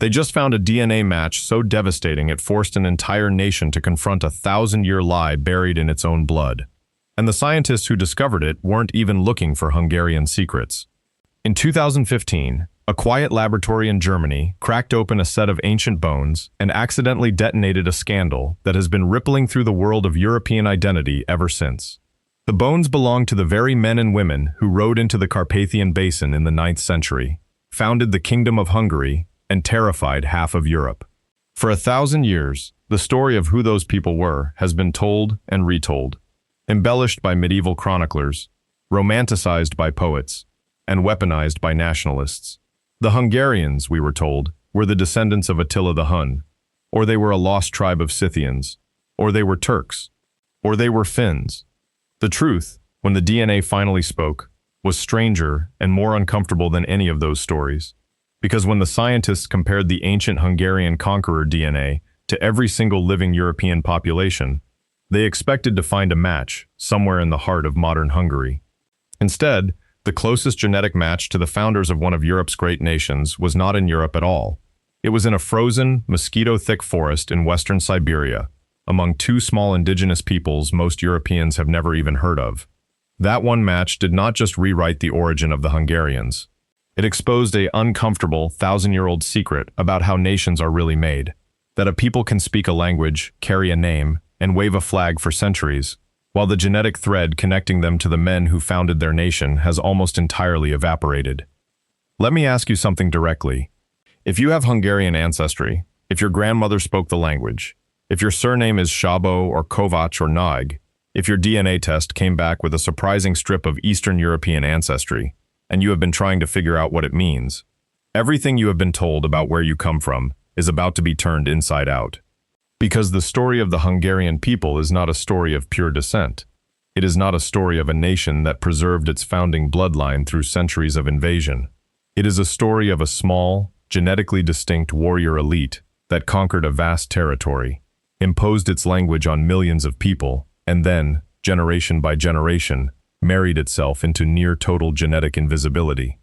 They just found a DNA match so devastating it forced an entire nation to confront a 1,000-year lie buried in its own blood. And the scientists who discovered it weren't even looking for Hungarian secrets. In 2015, a quiet laboratory in Germany cracked open a set of ancient bones and accidentally detonated a scandal that has been rippling through the world of European identity ever since. The bones belong to the very men and women who rode into the Carpathian basin in the 9th century, founded the Kingdom of Hungary, and terrified half of Europe. For 1,000 years, the story of who those people were has been told and retold, embellished by medieval chroniclers, romanticized by poets, and weaponized by nationalists. The Hungarians, we were told, were the descendants of Attila the Hun, or they were a lost tribe of Scythians, or they were Turks, or they were Finns. The truth, when the DNA finally spoke, was stranger and more uncomfortable than any of those stories. Because when the scientists compared the ancient Hungarian conqueror DNA to every single living European population, they expected to find a match somewhere in the heart of modern Hungary. Instead, the closest genetic match to the founders of one of Europe's great nations was not in Europe at all. It was in a frozen, mosquito-thick forest in Western Siberia, among two small indigenous peoples most Europeans have never even heard of. That one match did not just rewrite the origin of the Hungarians. It exposed an uncomfortable, 1,000-year-old secret about how nations are really made. That a people can speak a language, carry a name, and wave a flag for centuries, while the genetic thread connecting them to the men who founded their nation has almost entirely evaporated. Let me ask you something directly. If you have Hungarian ancestry, if your grandmother spoke the language, if your surname is Szabo or Kovács or Nagy, if your DNA test came back with a surprising strip of Eastern European ancestry, and you have been trying to figure out what it means, everything you have been told about where you come from is about to be turned inside out. Because the story of the Hungarian people is not a story of pure descent. It is not a story of a nation that preserved its founding bloodline through centuries of invasion. It is a story of a small, genetically distinct warrior elite that conquered a vast territory, imposed its language on millions of people, and then, generation by generation, married itself into near-total genetic invisibility.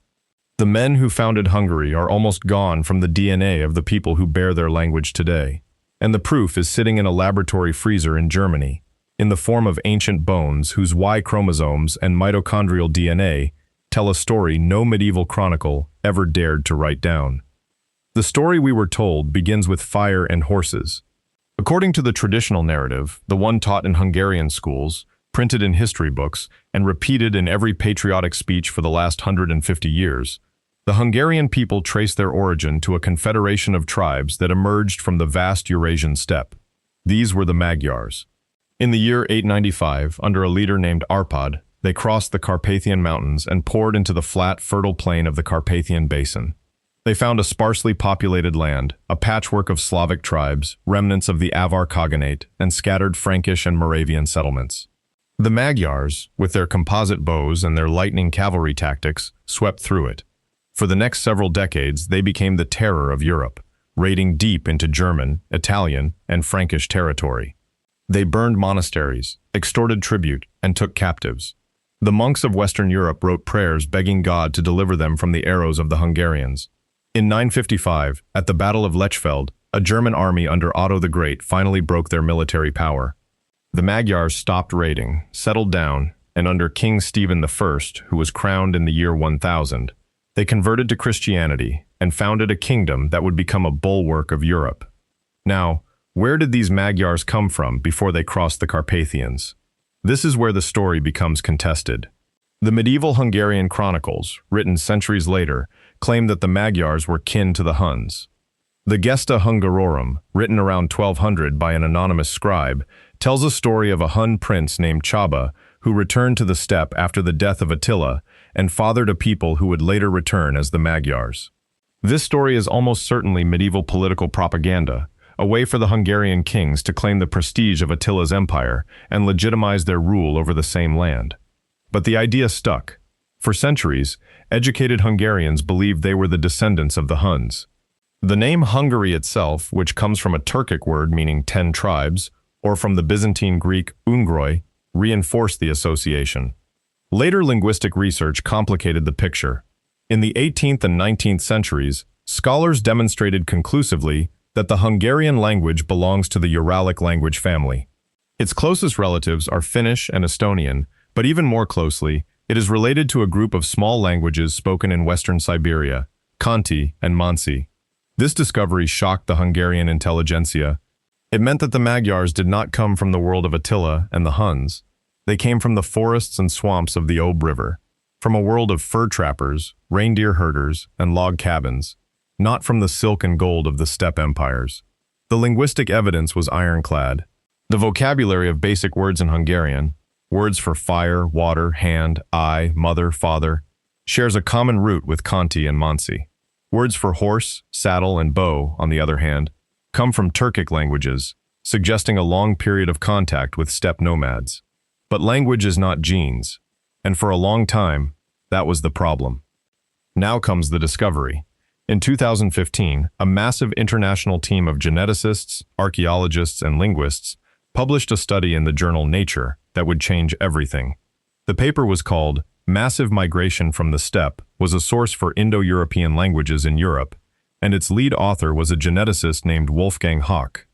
The men who founded Hungary are almost gone from the DNA of the people who bear their language today, and the proof is sitting in a laboratory freezer in Germany, in the form of ancient bones whose Y chromosomes and mitochondrial DNA tell a story no medieval chronicle ever dared to write down. The story we were told begins with fire and horses. According to the traditional narrative, the one taught in Hungarian schools, printed in history books, and repeated in every patriotic speech for the last 150 years, the Hungarian people trace their origin to a confederation of tribes that emerged from the vast Eurasian steppe. These were the Magyars. In the year 895, under a leader named Arpad, they crossed the Carpathian Mountains and poured into the flat, fertile plain of the Carpathian Basin. They found a sparsely populated land, a patchwork of Slavic tribes, remnants of the Avar Khaganate, and scattered Frankish and Moravian settlements. The Magyars, with their composite bows and their lightning cavalry tactics, swept through it. For the next several decades, they became the terror of Europe, raiding deep into German, Italian, and Frankish territory. They burned monasteries, extorted tribute, and took captives. The monks of Western Europe wrote prayers begging God to deliver them from the arrows of the Hungarians. In 955, at the Battle of Lechfeld, a German army under Otto the Great finally broke their military power. The Magyars stopped raiding, settled down, and under King Stephen I, who was crowned in the year 1000, they converted to Christianity and founded a kingdom that would become a bulwark of Europe. Now, where did these Magyars come from before they crossed the Carpathians? This is where the story becomes contested. The medieval Hungarian chronicles, written centuries later, claim that the Magyars were kin to the Huns. The Gesta Hungarorum, written around 1200 by an anonymous scribe, tells a story of a Hun prince named Csaba who returned to the steppe after the death of Attila and fathered a people who would later return as the Magyars. This story is almost certainly medieval political propaganda, a way for the Hungarian kings to claim the prestige of Attila's empire and legitimize their rule over the same land. But the idea stuck. For centuries, educated Hungarians believed they were the descendants of the Huns. The name Hungary itself, which comes from a Turkic word meaning 10 tribes, or from the Byzantine Greek ungroi, reinforced the association. Later linguistic research complicated the picture. In the 18th and 19th centuries, Scholars demonstrated conclusively that the Hungarian language belongs to the Uralic language family. Its closest relatives are Finnish and Estonian, but even more closely, it is related to a group of small languages spoken in Western Siberia, Khanty and Mansi. This discovery shocked the Hungarian intelligentsia. It meant that the Magyars did not come from the world of Attila and the Huns. They came from the forests and swamps of the Ob River, from a world of fur trappers, reindeer herders, and log cabins, not from the silk and gold of the steppe empires. The linguistic evidence was ironclad. The vocabulary of basic words in Hungarian, words for fire, water, hand, eye, mother, father, shares a common root with Khanty and Mansi. Words for horse, saddle, and bow, on the other hand, come from Turkic languages, suggesting a long period of contact with steppe nomads. But language is not genes, and for a long time, that was the problem. Now comes the discovery. In 2015, a massive international team of geneticists, archaeologists, and linguists published a study in the journal Nature that would change everything. The paper was called Massive Migration from the Steppe was a Source for Indo-European Languages in Europe, and its lead author was a geneticist named Wolfgang Hock.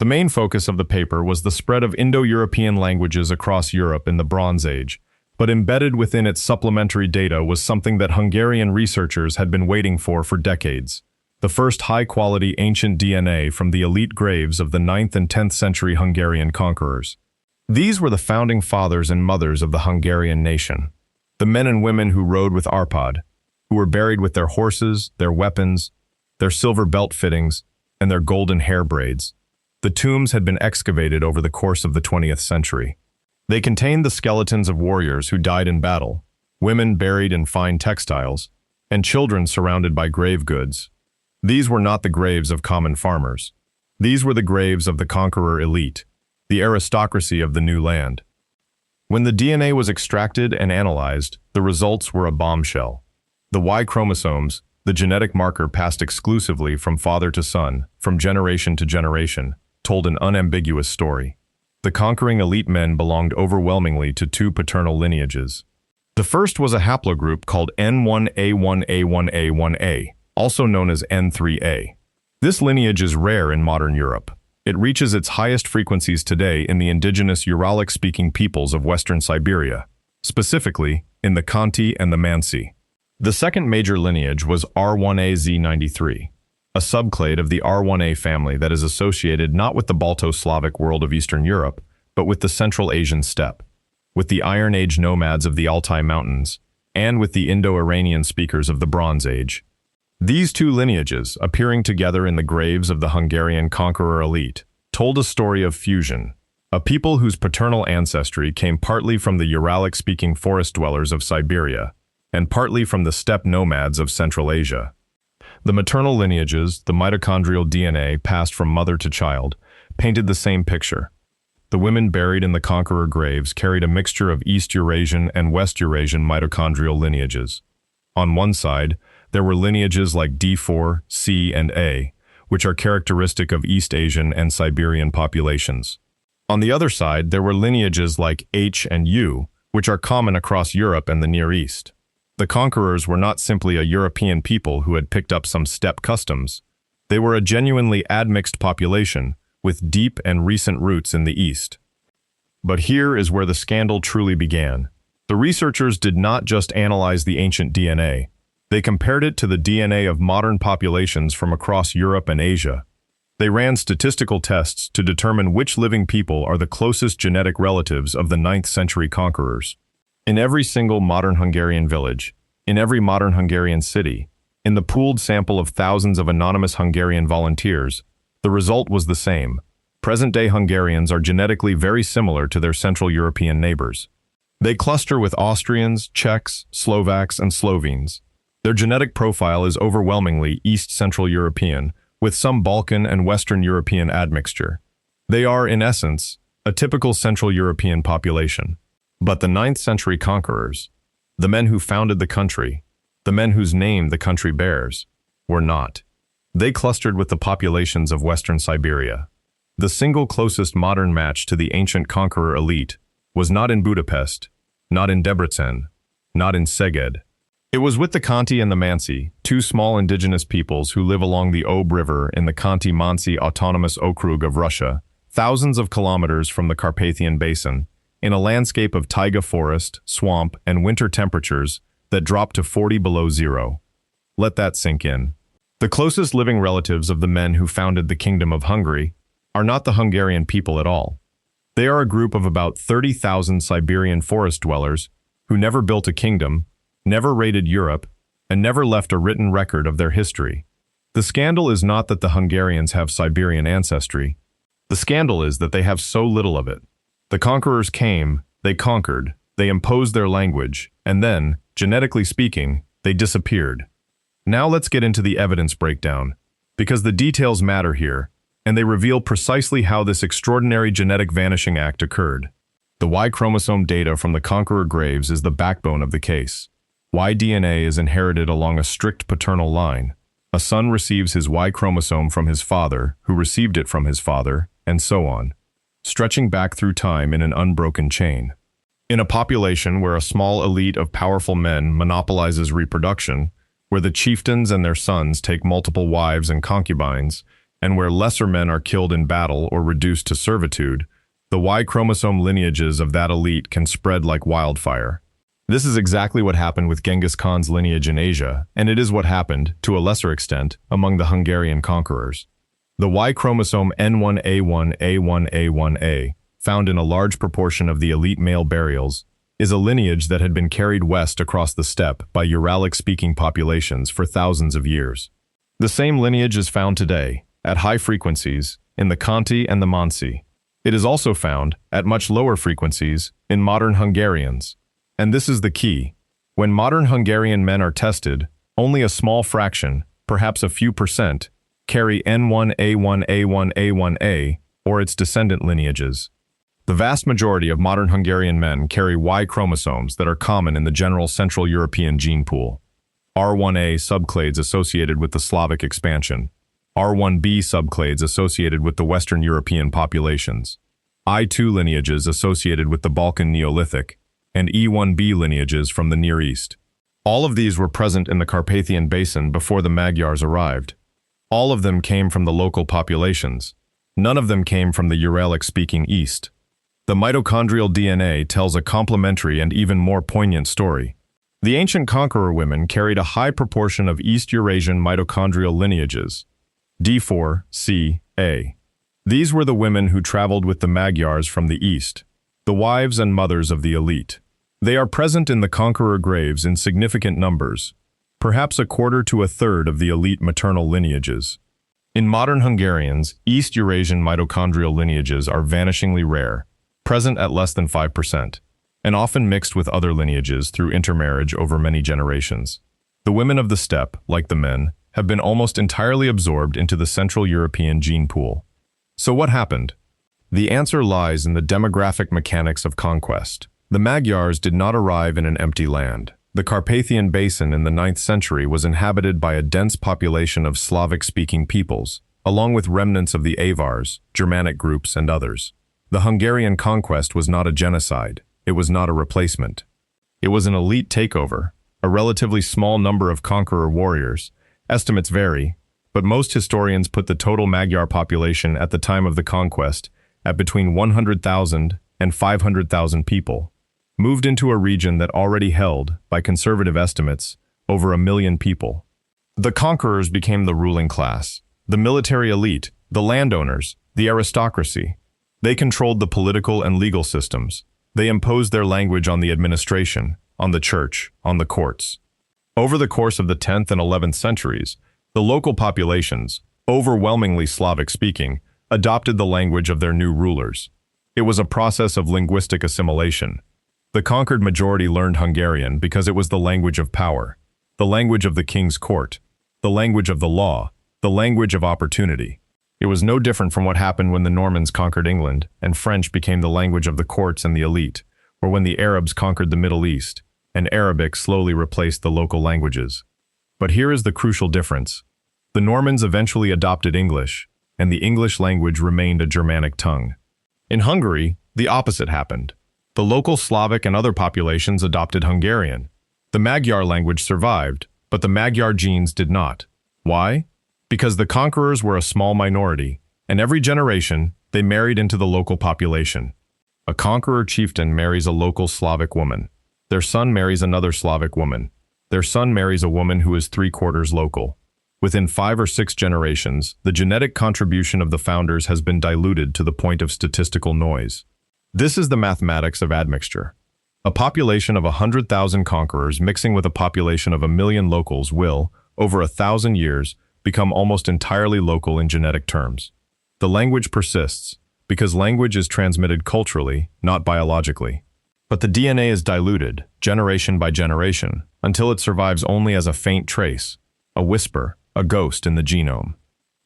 The main focus of the paper was the spread of Indo-European languages across Europe in the Bronze Age, but embedded within its supplementary data was something that Hungarian researchers had been waiting for decades: the first high-quality ancient DNA from the elite graves of the 9th and 10th century Hungarian conquerors. These were the founding fathers and mothers of the Hungarian nation, the men and women who rode with Arpad, who were buried with their horses, their weapons, their silver belt fittings, and their golden hair braids. The tombs had been excavated over the course of the 20th century. They contained the skeletons of warriors who died in battle, women buried in fine textiles, and children surrounded by grave goods. These were not the graves of common farmers. These were the graves of the conqueror elite, the aristocracy of the new land. When the DNA was extracted and analyzed, the results were a bombshell. The Y chromosomes, the genetic marker passed exclusively from father to son, from generation to generation, told an unambiguous story. The conquering elite men belonged overwhelmingly to two paternal lineages. The first was a haplogroup called N1A1A1A1A, also known as N3A. This lineage is rare in modern Europe. It reaches its highest frequencies today in the indigenous Uralic-speaking peoples of Western Siberia, specifically in the Khanty and the Mansi. The second major lineage was R1AZ93, a subclade of the R1A family that is associated not with the Balto-Slavic world of Eastern Europe, but with the Central Asian steppe, with the Iron Age nomads of the Altai Mountains, and with the Indo-Iranian speakers of the Bronze Age. These two lineages, appearing together in the graves of the Hungarian conqueror elite, told a story of fusion, a people whose paternal ancestry came partly from the Uralic-speaking forest dwellers of Siberia, and partly from the steppe nomads of Central Asia. The maternal lineages, the mitochondrial DNA passed from mother to child, painted the same picture. The women buried in the conqueror graves carried a mixture of East Eurasian and West Eurasian mitochondrial lineages. On one side, there were lineages like D4, C, and A, which are characteristic of East Asian and Siberian populations. On the other side, there were lineages like H and U, which are common across Europe and the Near East. The conquerors were not simply a European people who had picked up some steppe customs. They were a genuinely admixed population, with deep and recent roots in the East. But here is where the scandal truly began. The researchers did not just analyze the ancient DNA. They compared it to the DNA of modern populations from across Europe and Asia. They ran statistical tests to determine which living people are the closest genetic relatives of the 9th century conquerors. In every single modern Hungarian village, in every modern Hungarian city, in the pooled sample of thousands of anonymous Hungarian volunteers, the result was the same. Present-day Hungarians are genetically very similar to their Central European neighbors. They cluster with Austrians, Czechs, Slovaks, and Slovenes. Their genetic profile is overwhelmingly East Central European, with some Balkan and Western European admixture. They are, in essence, a typical Central European population. But the 9th century conquerors, the men who founded the country, the men whose name the country bears, were not. They clustered with the populations of Western Siberia. The single closest modern match to the ancient conqueror elite was not in Budapest, not in Debrecen, not in Szeged. It was with the Khanty and the Mansi, two small indigenous peoples who live along the Ob River in the Khanty-Mansi Autonomous Okrug of Russia, thousands of kilometers from the Carpathian Basin, in a landscape of taiga forest, swamp, and winter temperatures that drop to 40 below zero. Let that sink in. The closest living relatives of the men who founded the Kingdom of Hungary are not the Hungarian people at all. They are a group of about 30,000 Siberian forest dwellers who never built a kingdom, never raided Europe, and never left a written record of their history. The scandal is not that the Hungarians have Siberian ancestry. The scandal is that they have so little of it. The conquerors came, they conquered, they imposed their language, and then, genetically speaking, they disappeared. Now let's get into the evidence breakdown, because the details matter here, and they reveal precisely how this extraordinary genetic vanishing act occurred. The Y chromosome data from the conqueror graves is the backbone of the case. Y DNA is inherited along a strict paternal line. A son receives his Y chromosome from his father, who received it from his father, and so on, stretching back through time in an unbroken chain. In a population where a small elite of powerful men monopolizes reproduction, where the chieftains and their sons take multiple wives and concubines, and where lesser men are killed in battle or reduced to servitude, the Y chromosome lineages of that elite can spread like wildfire. This is exactly what happened with Genghis Khan's lineage in Asia, and it is what happened, to a lesser extent, among the Hungarian conquerors. The Y chromosome N1A1A1A1A, found in a large proportion of the elite male burials, is a lineage that had been carried west across the steppe by Uralic-speaking populations for thousands of years. The same lineage is found today, at high frequencies, in the Khanty and the Mansi. It is also found, at much lower frequencies, in modern Hungarians. And this is the key. When modern Hungarian men are tested, only a small fraction, perhaps a few percent, carry N1A1A1A1A or its descendant lineages. The vast majority of modern Hungarian men carry Y chromosomes that are common in the general Central European gene pool. R1A subclades associated with the Slavic expansion, R1B subclades associated with the Western European populations, I2 lineages associated with the Balkan Neolithic, and E1B lineages from the Near East. All of these were present in the Carpathian Basin before the Magyars arrived. All of them came from the local populations. None of them came from the Uralic-speaking East. The mitochondrial DNA tells a complementary and even more poignant story. The ancient conqueror women carried a high proportion of East Eurasian mitochondrial lineages, D4, C, A. These were the women who traveled with the Magyars from the East, the wives and mothers of the elite. They are present in the conqueror graves in significant numbers, perhaps a quarter to a third of the elite maternal lineages. In modern Hungarians, East Eurasian mitochondrial lineages are vanishingly rare, present at less than 5%, and often mixed with other lineages through intermarriage over many generations. The women of the steppe, like the men, have been almost entirely absorbed into the Central European gene pool. So what happened? The answer lies in the demographic mechanics of conquest. The Magyars did not arrive in an empty land. The Carpathian Basin in the 9th century was inhabited by a dense population of Slavic-speaking peoples, along with remnants of the Avars, Germanic groups, and others. The Hungarian conquest was not a genocide. It was not a replacement. It was an elite takeover, a relatively small number of conqueror warriors. Estimates vary, but most historians put the total Magyar population at the time of the conquest at between 100,000 and 500,000 people, moved into a region that already held, by conservative estimates, over 1 million people. The conquerors became the ruling class, the military elite, the landowners, the aristocracy. They controlled the political and legal systems. They imposed their language on the administration, on the church, on the courts. Over the course of the 10th and 11th centuries, the local populations, overwhelmingly Slavic-speaking, adopted the language of their new rulers. It was a process of linguistic assimilation. The conquered majority learned Hungarian because it was the language of power, the language of the king's court, the language of the law, the language of opportunity. It was no different from what happened when the Normans conquered England and French became the language of the courts and the elite, or when the Arabs conquered the Middle East and Arabic slowly replaced the local languages. But here is the crucial difference. The Normans eventually adopted English, and the English language remained a Germanic tongue. In Hungary, the opposite happened. The local Slavic and other populations adopted Hungarian. The Magyar language survived, but the Magyar genes did not. Why? Because the conquerors were a small minority, and every generation, they married into the local population. A conqueror chieftain marries a local Slavic woman. Their son marries another Slavic woman. Their son marries a woman who is 3/4 local. Within 5 or 6 generations, the genetic contribution of the founders has been diluted to the point of statistical noise. This is the mathematics of admixture. A population of 100,000 conquerors mixing with a population of 1 million locals will, over 1,000 years, become almost entirely local in genetic terms. The language persists, because language is transmitted culturally, not biologically. But the DNA is diluted, generation by generation, until it survives only as a faint trace, a whisper, a ghost in the genome.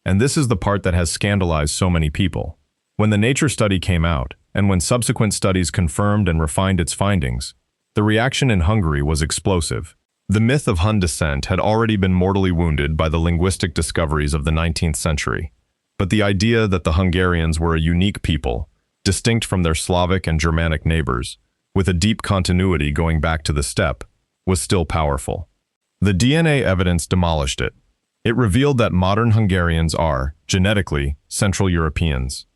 And this is the part that has scandalized so many people. When the Nature study came out, and when subsequent studies confirmed and refined its findings, the reaction in Hungary was explosive. The myth of Hun descent had already been mortally wounded by the linguistic discoveries of the 19th century. But the idea that the Hungarians were a unique people, distinct from their Slavic and Germanic neighbors, with a deep continuity going back to the steppe, was still powerful. The DNA evidence demolished it. It revealed that modern Hungarians are, genetically, Central Europeans.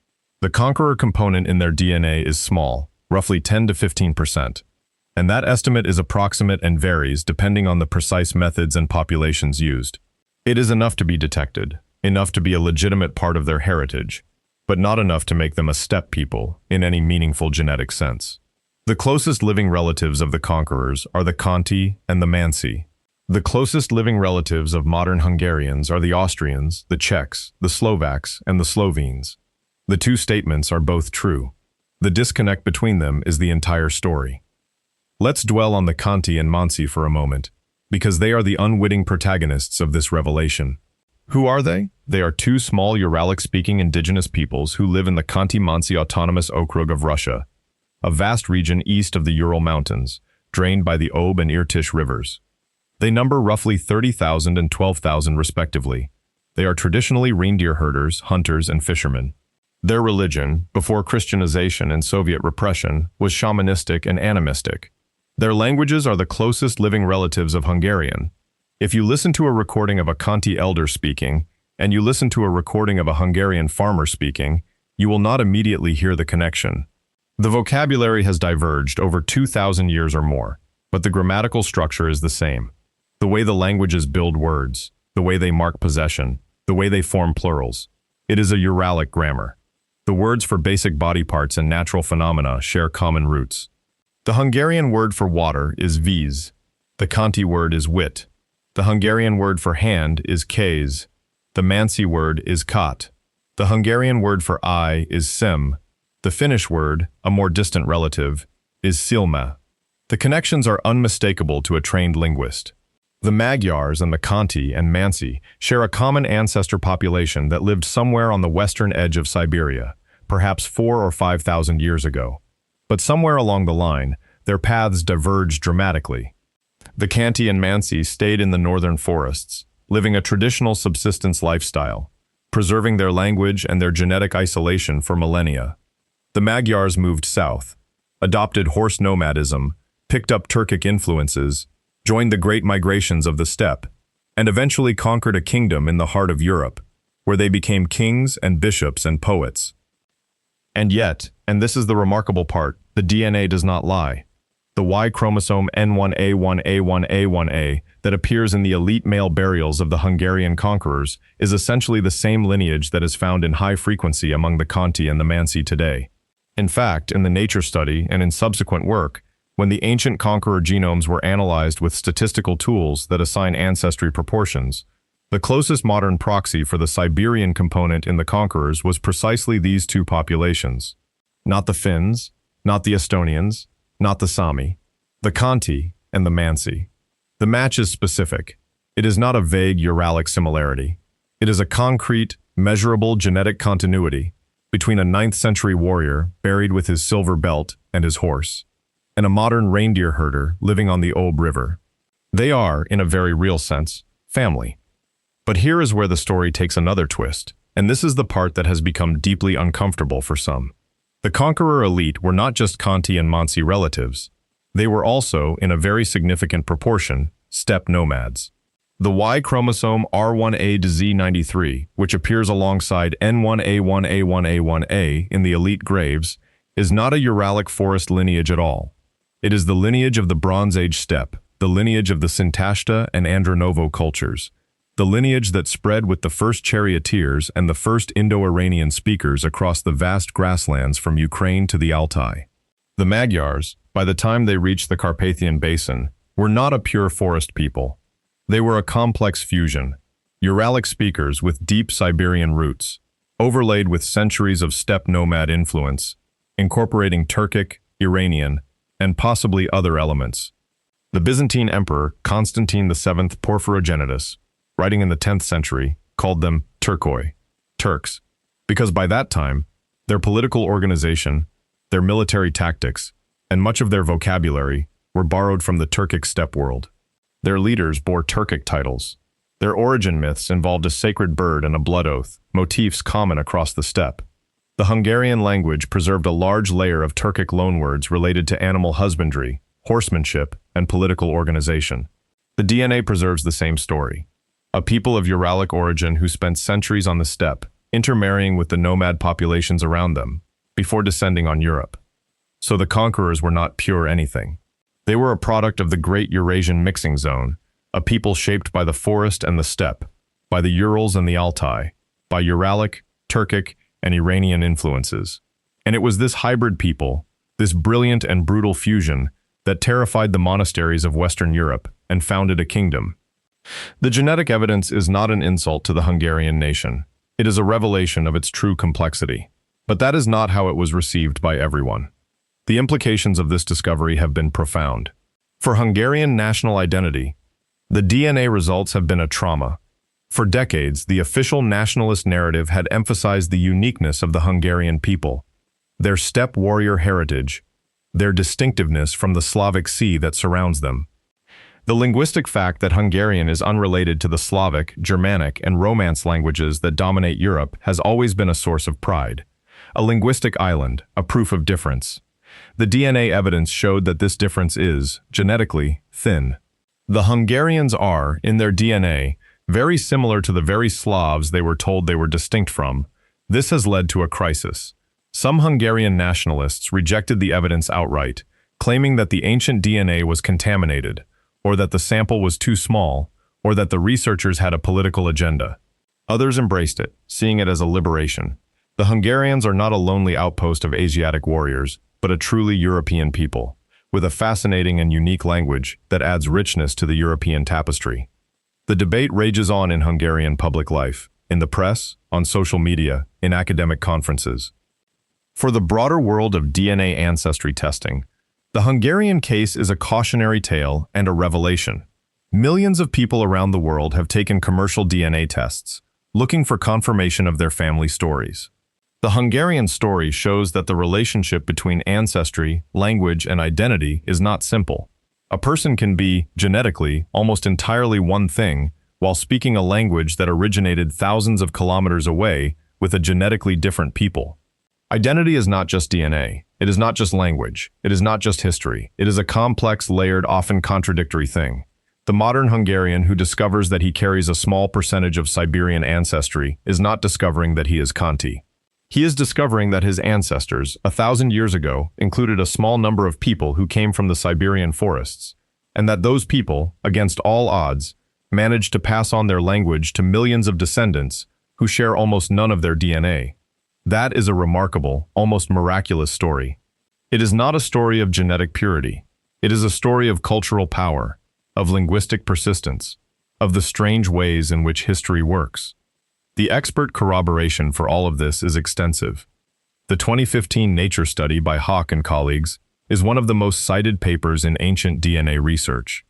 The conqueror component in their DNA is small, roughly 10 to 15%, and that estimate is approximate and varies depending on the precise methods and populations used. It is enough to be detected, enough to be a legitimate part of their heritage, but not enough to make them a steppe people in any meaningful genetic sense. The closest living relatives of the conquerors are the Conti and the Mansi. The closest living relatives of modern Hungarians are the Austrians, the Czechs, the Slovaks, and the Slovenes. The two statements are both true. The disconnect between them is the entire story. Let's dwell on the Conti and Mansi for a moment, because they are the unwitting protagonists of this revelation. Who are they? They are 2 small Uralic-speaking indigenous peoples who live in the Conti-Mansi Autonomous Okrug of Russia, a vast region east of the Ural Mountains, drained by the Ob and Irtysh rivers. They number roughly 30,000 and 12,000 respectively. They are traditionally reindeer herders, hunters, and fishermen. Their religion, before Christianization and Soviet repression, was shamanistic and animistic. Their languages are the closest living relatives of Hungarian. If you listen to a recording of a Conti elder speaking, and you listen to a recording of a Hungarian farmer speaking, you will not immediately hear the connection. The vocabulary has diverged over 2,000 years or more, but the grammatical structure is the same. The way the languages build words, the way they mark possession, the way they form plurals. It is a Uralic grammar. The words for basic body parts and natural phenomena share common roots. The Hungarian word for water is víz. The Conti word is wit. The Hungarian word for hand is kéz. The Mansi word is kat. The Hungarian word for eye is szem. The Finnish word, a more distant relative, is silmä. The connections are unmistakable to a trained linguist. The Magyars and the Conti and Mansi share a common ancestor population that lived somewhere on the western edge of Siberia, perhaps 4,000 or 5,000 years ago. But somewhere along the line, their paths diverged dramatically. The Conti and Mansi stayed in the northern forests, living a traditional subsistence lifestyle, preserving their language and their genetic isolation for millennia. The Magyars moved south, adopted horse nomadism, picked up Turkic influences, joined the great migrations of the steppe, and eventually conquered a kingdom in the heart of Europe, where they became kings and bishops and poets. And yet, and this is the remarkable part, the DNA does not lie. The Y chromosome N1A1A1A1A that appears in the elite male burials of the Hungarian conquerors is essentially the same lineage that is found in high frequency among the Conti and the Mansi today. In fact, in the Nature study and in subsequent work, when the ancient conqueror genomes were analyzed with statistical tools that assign ancestry proportions, the closest modern proxy for the Siberian component in the conquerors was precisely these 2 populations. Not the Finns, not the Estonians, not the Sami, the Conti and the Mansi. The match is specific. It is not a vague Uralic similarity. It is a concrete, measurable genetic continuity between a 9th century warrior buried with his silver belt and his horse, and a modern reindeer herder living on the Ob River. They are, in a very real sense, family. But here is where the story takes another twist, and this is the part that has become deeply uncomfortable for some. The conqueror elite were not just Conti and Mansi relatives. They were also, in a very significant proportion, steppe nomads. The Y chromosome R1A to Z93, which appears alongside N1A1A1A1A in the elite graves, is not a Uralic forest lineage at all. It is the lineage of the Bronze Age steppe, the lineage of the Sintashta and Andronovo cultures, the lineage that spread with the first charioteers and the first Indo-Iranian speakers across the vast grasslands from Ukraine to the Altai. The Magyars, by the time they reached the Carpathian basin, were not a pure forest people. They were a complex fusion, Uralic speakers with deep Siberian roots, overlaid with centuries of steppe nomad influence, incorporating Turkic, Iranian, and possibly other elements. The Byzantine Emperor Constantine VII Porphyrogenitus, writing in the 10th century, called them Turkoi, Turks, because by that time, their political organization, their military tactics, and much of their vocabulary were borrowed from the Turkic steppe world. Their leaders bore Turkic titles. Their origin myths involved a sacred bird and a blood oath, motifs common across the steppe. The Hungarian language preserved a large layer of Turkic loanwords related to animal husbandry, horsemanship, and political organization. The DNA preserves the same story. A people of Uralic origin who spent centuries on the steppe, intermarrying with the nomad populations around them, before descending on Europe. So the conquerors were not pure anything. They were a product of the Great Eurasian Mixing Zone, a people shaped by the forest and the steppe, by the Urals and the Altai, by Uralic, Turkic, and Iranian influences. And it was this hybrid people, this brilliant and brutal fusion, that terrified the monasteries of Western Europe and founded a kingdom. The genetic evidence is not an insult to the Hungarian nation. It is a revelation of its true complexity. But that is not how it was received by everyone. The implications of this discovery have been profound. For Hungarian national identity, the DNA results have been a trauma. For decades, the official nationalist narrative had emphasized the uniqueness of the Hungarian people, their steppe warrior heritage, their distinctiveness from the Slavic sea that surrounds them. The linguistic fact that Hungarian is unrelated to the Slavic, Germanic, and Romance languages that dominate Europe has always been a source of pride. A linguistic island, a proof of difference. The DNA evidence showed that this difference is, genetically, thin. The Hungarians are, in their DNA, very similar to the very Slavs they were told they were distinct from. This has led to a crisis. Some Hungarian nationalists rejected the evidence outright, claiming that the ancient DNA was contaminated, or that the sample was too small, or that the researchers had a political agenda. Others embraced it, seeing it as a liberation. The Hungarians are not a lonely outpost of Asiatic warriors, but a truly European people, with a fascinating and unique language that adds richness to the European tapestry. The debate rages on in Hungarian public life, in the press, on social media, in academic conferences. For the broader world of DNA ancestry testing, the Hungarian case is a cautionary tale and a revelation. Millions of people around the world have taken commercial DNA tests, looking for confirmation of their family stories. The Hungarian story shows that the relationship between ancestry, language, and identity is not simple. A person can be, genetically, almost entirely one thing, while speaking a language that originated thousands of kilometers away with a genetically different people. Identity is not just DNA. It is not just language. It is not just history. It is a complex, layered, often contradictory thing. The modern Hungarian who discovers that he carries a small percentage of Siberian ancestry is not discovering that he is Kanti. He is discovering that his ancestors, 1,000 years ago, included a small number of people who came from the Siberian forests, and that those people, against all odds, managed to pass on their language to millions of descendants who share almost none of their DNA. That is a remarkable, almost miraculous story. It is not a story of genetic purity. It is a story of cultural power, of linguistic persistence, of the strange ways in which history works. The expert corroboration for all of this is extensive. The 2015 Nature study by Hawk and colleagues is one of the most cited papers in ancient DNA research.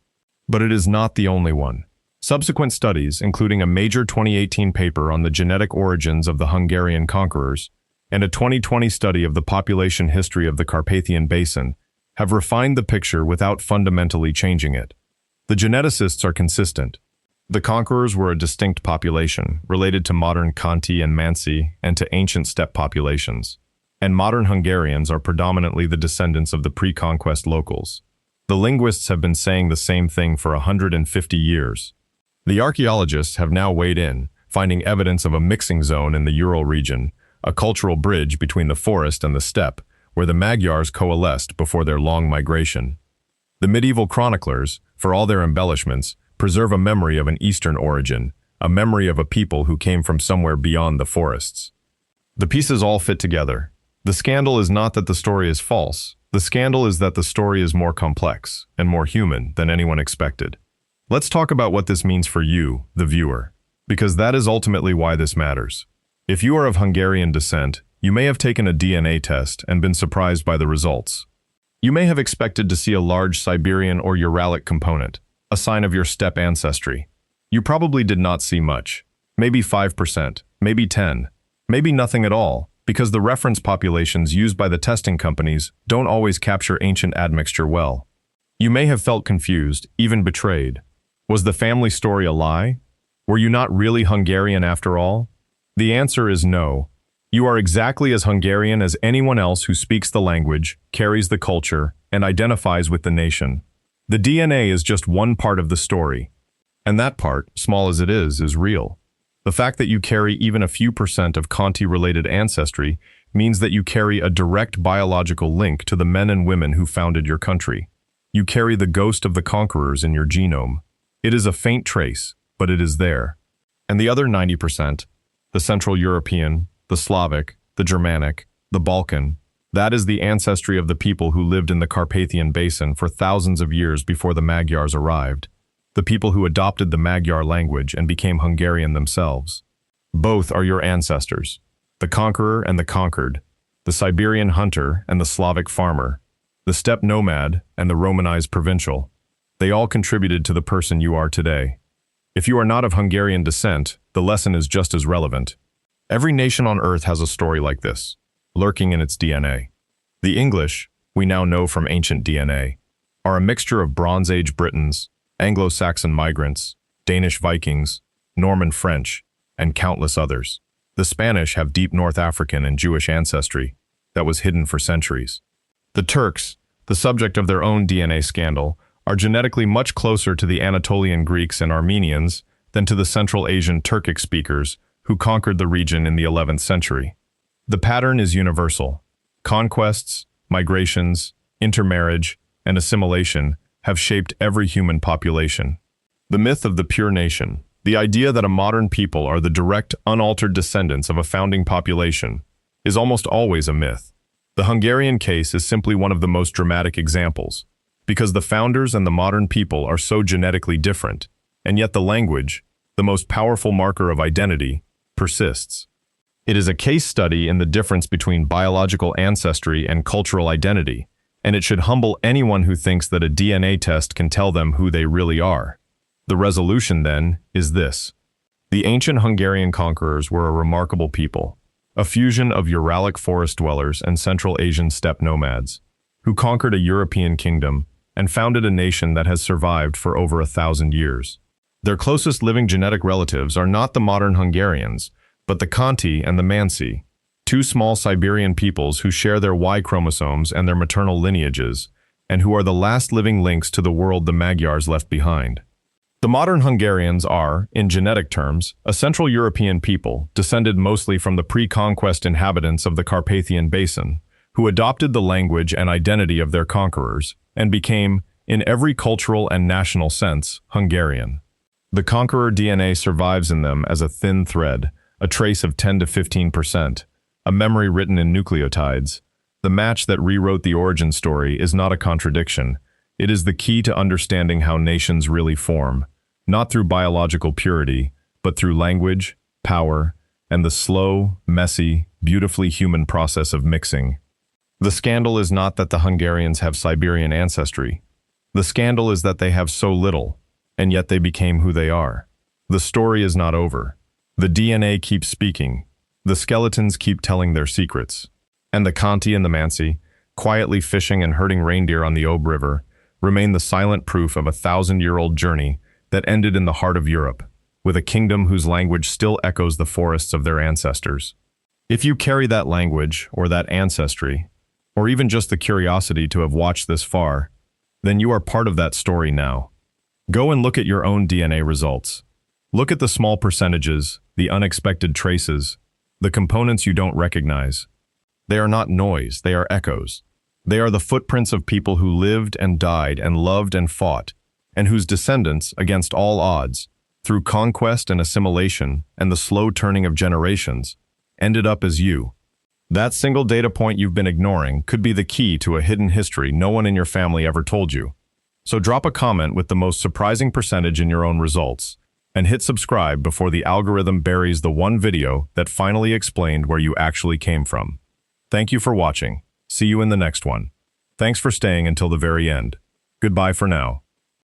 But it is not the only one. Subsequent studies, including a major 2018 paper on the genetic origins of the Hungarian conquerors and a 2020 study of the population history of the Carpathian Basin, have refined the picture without fundamentally changing it. The geneticists are consistent. The conquerors were a distinct population, related to modern Kanti and Mansi and to ancient steppe populations, and modern Hungarians are predominantly the descendants of the pre-conquest locals. The linguists have been saying the same thing for 150 years. The archaeologists have now weighed in, finding evidence of a mixing zone in the Ural region, a cultural bridge between the forest and the steppe, where the Magyars coalesced before their long migration. The medieval chroniclers, for all their embellishments, preserve a memory of an Eastern origin, a memory of a people who came from somewhere beyond the forests. The pieces all fit together. The scandal is not that the story is false. The scandal is that the story is more complex and more human than anyone expected. Let's talk about what this means for you, the viewer, because that is ultimately why this matters. If you are of Hungarian descent, you may have taken a DNA test and been surprised by the results. You may have expected to see a large Siberian or Uralic component, a sign of your steppe ancestry. You probably did not see much, maybe 5%, maybe 10%, maybe nothing at all, because the reference populations used by the testing companies don't always capture ancient admixture well. You may have felt confused, even betrayed. Was the family story a lie? Were you not really Hungarian after all? The answer is no. You are exactly as Hungarian as anyone else who speaks the language, carries the culture, and identifies with the nation. The DNA is just one part of the story. And that part, small as it is real. The fact that you carry even a few % of Conti-related ancestry means that you carry a direct biological link to the men and women who founded your country. You carry the ghost of the conquerors in your genome. It is a faint trace, but it is there. And the other 90%, the Central European, the Slavic, the Germanic, the Balkan, that is the ancestry of the people who lived in the Carpathian basin for thousands of years before the Magyars arrived, the people who adopted the Magyar language and became Hungarian themselves. Both are your ancestors, the conqueror and the conquered, the Siberian hunter and the Slavic farmer, the steppe nomad and the Romanized provincial. They all contributed to the person you are today. If you are not of Hungarian descent, the lesson is just as relevant. Every nation on earth has a story like this, lurking in its DNA. The English, we now know from ancient DNA, are a mixture of Bronze Age Britons, Anglo-Saxon migrants, Danish Vikings, Norman French, and countless others. The Spanish have deep North African and Jewish ancestry that was hidden for centuries. The Turks, the subject of their own DNA scandal, are genetically much closer to the Anatolian Greeks and Armenians than to the Central Asian Turkic speakers who conquered the region in the 11th century. The pattern is universal. Conquests, migrations, intermarriage, and assimilation have shaped every human population. The myth of the pure nation, the idea that a modern people are the direct, unaltered descendants of a founding population, is almost always a myth. The Hungarian case is simply one of the most dramatic examples, because the founders and the modern people are so genetically different, and yet the language, the most powerful marker of identity, persists. It is a case study in the difference between biological ancestry and cultural identity, and it should humble anyone who thinks that a DNA test can tell them who they really are. The resolution, then, is this. The ancient Hungarian conquerors were a remarkable people, a fusion of Uralic forest dwellers and Central Asian steppe nomads, who conquered a European kingdom and founded a nation that has survived for over 1,000 years. Their closest living genetic relatives are not the modern Hungarians, but the Conti and the Mansi, two small Siberian peoples who share their Y chromosomes and their maternal lineages, and who are the last living links to the world the Magyars left behind. The modern Hungarians are, in genetic terms, a Central European people, descended mostly from the pre-conquest inhabitants of the Carpathian basin, who adopted the language and identity of their conquerors, and became, in every cultural and national sense, Hungarian. The conqueror DNA survives in them as a thin thread, a trace of 10 to 15%, a memory written in nucleotides. The match that rewrote the origin story is not a contradiction. It is the key to understanding how nations really form, not through biological purity, but through language, power, and the slow, messy, beautifully human process of mixing. The scandal is not that the Hungarians have Siberian ancestry. The scandal is that they have so little, and yet they became who they are. The story is not over. The DNA keeps speaking. The skeletons keep telling their secrets. And the Conti and the Mansi, quietly fishing and herding reindeer on the Ob River, remain the silent proof of a 1,000-year-old journey that ended in the heart of Europe, with a kingdom whose language still echoes the forests of their ancestors. If you carry that language, or that ancestry, or even just the curiosity to have watched this far, then you are part of that story now. Go and look at your own DNA results. Look at the small percentages, the unexpected traces, the components you don't recognize. They are not noise, they are echoes. They are the footprints of people who lived and died and loved and fought, and whose descendants, against all odds, through conquest and assimilation and the slow turning of generations, ended up as you. That single data point you've been ignoring could be the key to a hidden history no one in your family ever told you. So drop a comment with the most surprising percentage in your own results, and hit subscribe before the algorithm buries the one video that finally explained where you actually came from. Thank you for watching. See you in the next one. Thanks for staying until the very end. Goodbye for now.